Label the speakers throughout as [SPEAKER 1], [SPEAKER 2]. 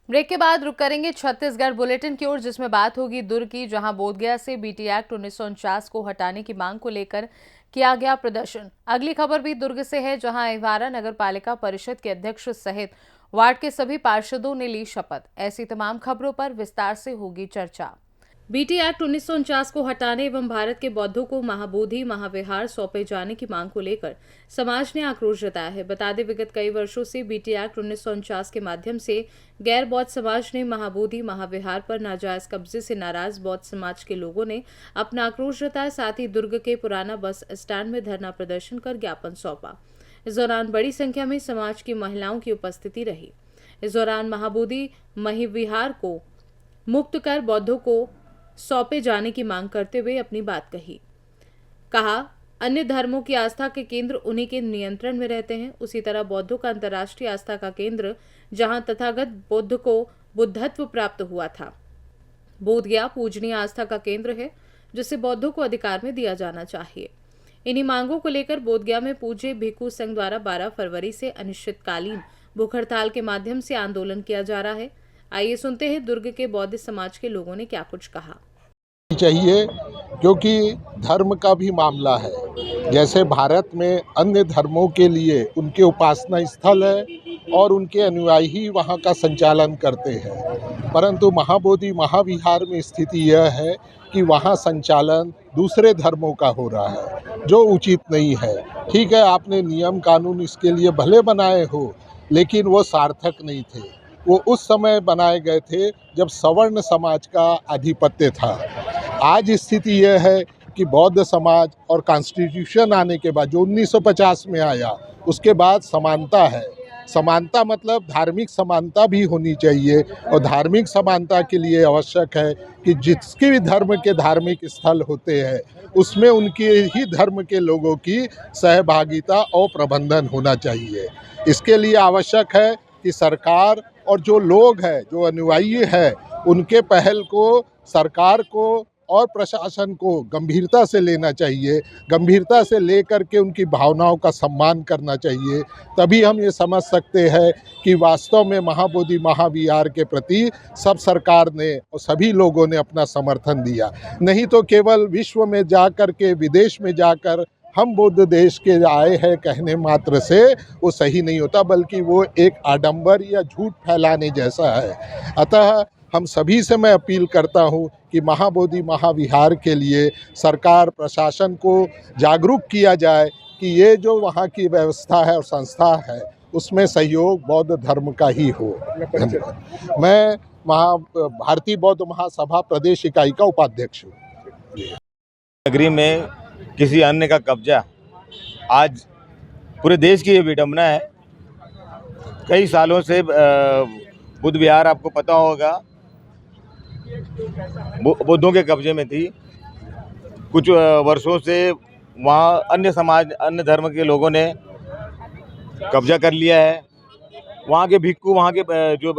[SPEAKER 1] Break के बाद रुक करेंगे छत्तीसगढ़ बुलेटिन की ओर, जिसमें बात होगी दुर्ग की, जहां बोधगया से बीटी एक्ट 1949 को हटाने की मांग को लेकर किया गया प्रदर्शन। अगली खबर भी दुर्ग से है, जहां अहिवारा नगर पालिका परिषद के अध्यक्ष सहित वार्ड के सभी पार्षदों ने ली शपथ। ऐसी तमाम खबरों पर विस्तार से होगी चर्चा। बीटी एक्ट 1949 को हटाने एवं भारत के बौद्धों को महाबोधि महाविहार सौंपे जाने की मांग को लेकर समाज ने आक्रोश जताया है। बता दें, विगत कई वर्षों से बीटी एक्ट 1949 के माध्यम से गैर बौद्ध समाज ने महाबोधि महाविहार पर नाजायज कब्जे से नाराज बौद्ध समाज के लोगों ने अपना आक्रोश जताया। साथ ही दुर्ग के पुराना बस स्टैंड में धरना प्रदर्शन कर ज्ञापन सौंपा। इस दौरान बड़ी संख्या में समाज की महिलाओं की उपस्थिति रही। इस दौरान महाबोधि महाविहार को मुक्त कर बौद्धों को सौंपे जाने की मांग करते हुए अपनी बात कहा, अन्य धर्मों की आस्था के केंद्र उन्हीं के नियंत्रण में रहते हैं। उसी तरह बौद्धों का अंतर्राष्ट्रीय आस्था का केंद्र, जहां तथागत बुद्ध को बुद्धत्व प्राप्त हुआ था। बोधगया पूजनीय आस्था का केंद्र है, जिसे बौद्धों को अधिकार में दिया जाना चाहिए। इन्हीं मांगों को लेकर बोधगया में पूज्य भिक्षु संघ द्वारा 12 फरवरी से अनिश्चितकालीन भूख हड़ताल के माध्यम से आंदोलन किया जा रहा है। आइए सुनते हैं दुर्ग के बौद्ध समाज के लोगों ने क्या कुछ कहा।
[SPEAKER 2] चाहिए, क्योंकि धर्म का भी मामला है। जैसे भारत में अन्य धर्मों के लिए उनके उपासना स्थल है और उनके अनुयायी वहाँ का संचालन करते हैं, परंतु महाबोधि महाविहार में स्थिति यह है कि वहाँ संचालन दूसरे धर्मों का हो रहा है, जो उचित नहीं है। ठीक है, आपने नियम कानून इसके लिए भले बनाए हो, लेकिन वो सार्थक नहीं थे। वो उस समय बनाए गए थे जब सवर्ण समाज का आधिपत्य था। आज स्थिति यह है कि बौद्ध समाज और कॉन्स्टिट्यूशन आने के बाद, जो 1950 में आया, उसके बाद समानता है। समानता मतलब धार्मिक समानता भी होनी चाहिए, और धार्मिक समानता के लिए आवश्यक है कि जिसके भी धर्म के धार्मिक स्थल होते हैं उसमें उनके ही धर्म के लोगों की सहभागिता और प्रबंधन होना चाहिए। इसके लिए आवश्यक है कि सरकार और जो लोग हैं, जो अनुयायी हैं, उनके पहल को सरकार को और प्रशासन को गंभीरता से लेना चाहिए। गंभीरता से लेकर के उनकी भावनाओं का सम्मान करना चाहिए। तभी हम ये समझ सकते हैं कि वास्तव में महाबोधि महाविहार के प्रति सब सरकार ने और सभी लोगों ने अपना समर्थन दिया। नहीं तो केवल विश्व में जाकर के, विदेश में जाकर हम बौद्ध देश के आए हैं कहने मात्र से वो सही नहीं होता, बल्कि वो एक आडंबर या झूठ फैलाने जैसा है। अतः हम सभी से मैं अपील करता हूँ कि महाबोधि महाविहार के लिए सरकार प्रशासन को जागरूक किया जाए कि ये जो वहाँ की व्यवस्था है और संस्था है, उसमें सहयोग बौद्ध धर्म का ही हो। मैं भारतीय बौद्ध महासभा प्रदेश इकाई का उपाध्यक्ष हूँ।
[SPEAKER 3] नगरी में किसी अन्य का कब्जा आज पूरे देश की ये विडंबना है। कई सालों से बुद्ध विहार, आपको पता होगा, बुद्धों के कब्जे में थी। कुछ वर्षों से वहाँ अन्य समाज, अन्य धर्म के लोगों ने कब्जा कर लिया है। वहाँ के भिक्षु, वहाँ के जो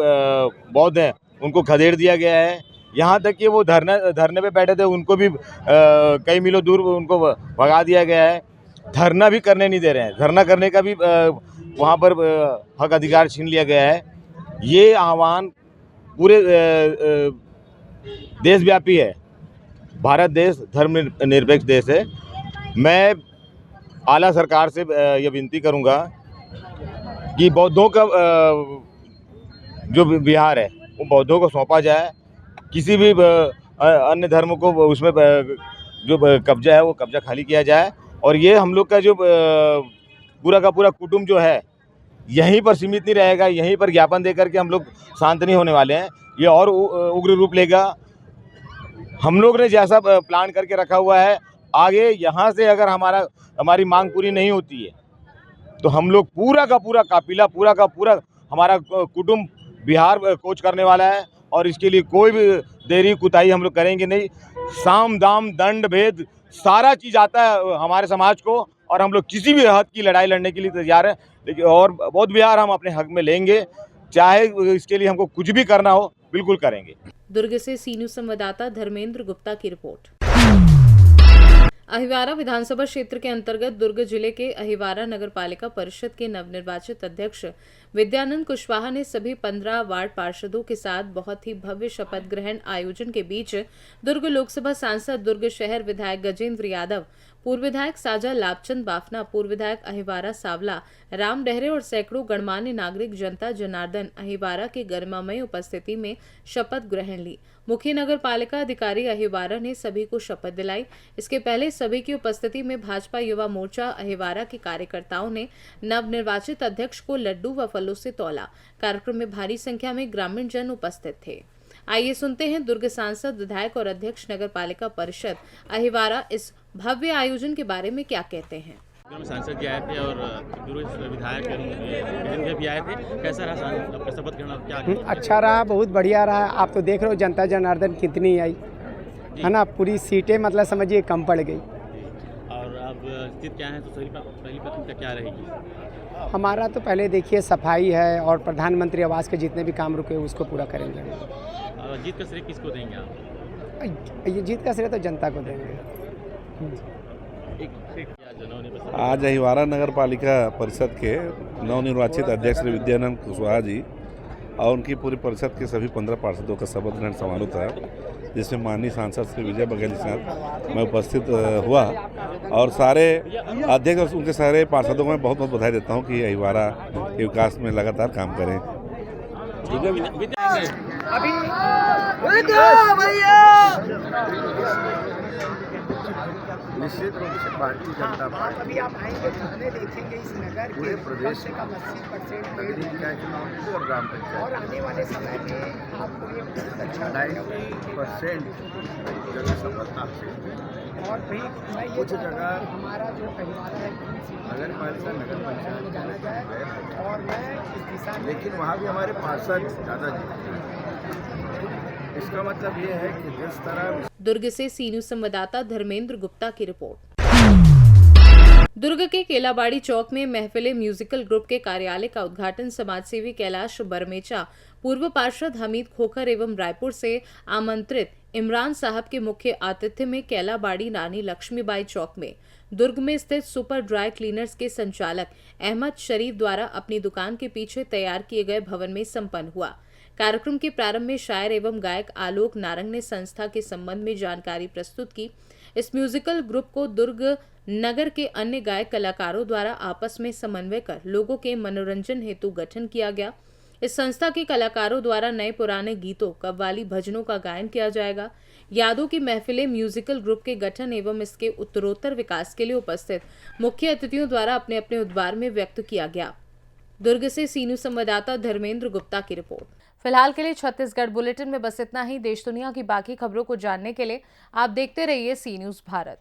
[SPEAKER 3] बौद्ध हैं, उनको खदेड़ दिया गया है। यहाँ तक कि वो धरने पे बैठे थे, उनको भी कई मीलों दूर उनको भगा दिया गया है। धरना भी करने नहीं दे रहे हैं। धरना करने का भी वहाँ पर हक अधिकार छीन लिया गया है। ये आह्वान पूरे देशव्यापी है। भारत देश धर्म निरपेक्ष देश है। मैं आला सरकार से ये विनती करूँगा कि बौद्धों का जो विहार है वो बौद्धों को सौंपा जाए। किसी भी अन्य धर्म को उसमें जो कब्जा है वो कब्जा खाली किया जाए। और ये हम लोग का जो पूरा का पूरा कुटुंब जो है यहीं पर सीमित नहीं रहेगा। यहीं पर ज्ञापन दे करके हम लोग शांत नहीं होने वाले हैं। ये और उग्र रूप लेगा। हम लोग ने जैसा प्लान करके रखा हुआ है, आगे यहाँ से अगर हमारी मांग पूरी नहीं होती है तो हम लोग पूरा का पूरा काफिला, पूरा का पूरा हमारा कुटुंब बिहार कूच करने वाला है। और इसके लिए कोई भी देरी कुताही हम लोग करेंगे नहीं। साम दाम दंड भेद सारा चीज़ आता है हमारे समाज को, और हम लोग किसी भी हद की लड़ाई लड़ने के लिए तैयार हैं। लेकिन और बौद्ध विहार हम अपने हक में लेंगे, चाहे इसके लिए हमको कुछ भी करना हो, बिल्कुल करेंगे।
[SPEAKER 1] दुर्ग से सी न्यूज़ संवाददाता धर्मेंद्र गुप्ता की रिपोर्ट। अहिवारा विधानसभा क्षेत्र के अंतर्गत दुर्ग जिले के अहिवारा नगर पालिका परिषद के नवनिर्वाचित अध्यक्ष विद्यानंद कुशवाहा ने सभी 15 वार्ड पार्षदों के साथ बहुत ही भव्य शपथ ग्रहण आयोजन के बीच दुर्ग लोकसभा सांसद, दुर्ग शहर विधायक गजेंद्र यादव, पूर्व विधायक साजा लाभचंद बाफना, पूर्व विधायक अहिवारा सावला राम डहरे और सैकड़ों गणमान्य नागरिक जनता जनार्दन अहिवारा की गरिमामय उपस्थिति में शपथ ग्रहण ली। मुख्य नगर पालिका अधिकारी अहिवारा ने सभी को शपथ दिलाई। इसके पहले सभी की उपस्थिति में भाजपा युवा मोर्चा अहिवारा के कार्यकर्ताओं ने नवनिर्वाचित अध्यक्ष को लड्डू व फलों से तौला। कार्यक्रम में भारी संख्या में ग्रामीण जन उपस्थित थे। आइए सुनते हैं दुर्ग सांसद, विधायक और अध्यक्ष नगर पालिका परिषद अहिवारा इस भव्य आयोजन के बारे में क्या कहते हैं।
[SPEAKER 4] सांसद जी आए थे और दुर्ग विधायक भी आए थे। कैसा रहा आपका शपथ ग्रहण? क्या
[SPEAKER 5] अच्छा रहा, बहुत बढ़िया रहा। आप तो देख रहे हो जनता जनार्दन कितनी आई है ना, पूरी सीटें मतलब समझिए कम पड़ गई।
[SPEAKER 4] और अब स्थिति क्या है, तो पहली प्राथमिकता क्या रहेगी?
[SPEAKER 5] हमारा तो पहले देखिए सफाई है और प्रधानमंत्री आवास के जितने भी काम रुके उसको पूरा करेंगे।
[SPEAKER 4] जीत का श्रेय किसको देंगे आप?
[SPEAKER 5] ये जीत का श्रेय तो जनता को देंगे।
[SPEAKER 6] आज अहिवारा नगर पालिका परिषद के नवनिर्वाचित अध्यक्ष श्री विद्यानंद कुशवाहा जी और उनकी पूरी परिषद के सभी 15 पार्षदों का शपथ ग्रहण समारोह था, जिसमें माननीय सांसद श्री विजय बघेल के साथ मैं उपस्थित हुआ और सारे अध्यक्ष और उनके सारे पार्षदों को मैं बहुत बहुत बधाई देता हूं कि अहिवारा के विकास में लगातार काम करें।
[SPEAKER 7] निश्चित रूप से भारतीय जनता पार्टी
[SPEAKER 5] अभी आप आएंगे थाने देखेंगे इस नगर
[SPEAKER 7] पूरे
[SPEAKER 5] के
[SPEAKER 7] प्रदेश
[SPEAKER 5] कम से कम 80%
[SPEAKER 7] नगरीय निकाय चुनाव और ग्राम
[SPEAKER 5] और
[SPEAKER 7] पंचायत
[SPEAKER 5] आने वाले समय में आपको ये बहुत अच्छा
[SPEAKER 7] 90% जगह सफलता से
[SPEAKER 5] और भी मैं ये
[SPEAKER 7] कुछ
[SPEAKER 5] चाहता हूं
[SPEAKER 7] जगह
[SPEAKER 5] कि हमारा जो अहिवारा है
[SPEAKER 7] नगर पालिका नगर पंचायत
[SPEAKER 5] जाना जाए और मैं इस दिशा में
[SPEAKER 7] लेकिन वहाँ भी हमारे पार्षद ज़्यादा जीते हैं। इसका मतलब ये है कि जिस तरह
[SPEAKER 1] दुर्ग से सी न्यूज संवाददाता धर्मेंद्र गुप्ता की रिपोर्ट। दुर्ग के केलाबाड़ी चौक में महफिले म्यूजिकल ग्रुप के कार्यालय का उद्घाटन समाजसेवी कैलाश बरमेचा, पूर्व पार्षद हमीद खोखर एवं रायपुर से आमंत्रित इमरान साहब के मुख्य आतिथ्य में केलाबाड़ी रानी लक्ष्मीबाई चौक में दुर्ग में स्थित सुपर ड्राई क्लीनर्स के संचालक अहमद शरीफ द्वारा अपनी दुकान के पीछे तैयार किए गए भवन में संपन्न हुआ। कार्यक्रम के प्रारंभ में शायर एवं गायक आलोक नारंग ने संस्था के संबंध में जानकारी प्रस्तुत की। इस म्यूजिकल ग्रुप को दुर्ग नगर के अन्य गायक कलाकारों द्वारा आपस में समन्वय कर लोगों के मनोरंजन हेतु गठन किया गया। इस संस्था के कलाकारों द्वारा नए पुराने गीतों, कव्वाली, भजनों का गायन किया जाएगा। यादों की महफिलें म्यूजिकल ग्रुप के गठन एवं इसके उत्तरोत्तर विकास के लिए उपस्थित मुख्य अतिथियों द्वारा अपने अपने उद्गार में व्यक्त किया गया। दुर्ग से सी न्यूज संवाददाता धर्मेंद्र गुप्ता की रिपोर्ट। फिलहाल के लिए छत्तीसगढ़ बुलेटिन में बस इतना ही। देश दुनिया की बाकी खबरों को जानने के लिए आप देखते रहिए सी न्यूज भारत।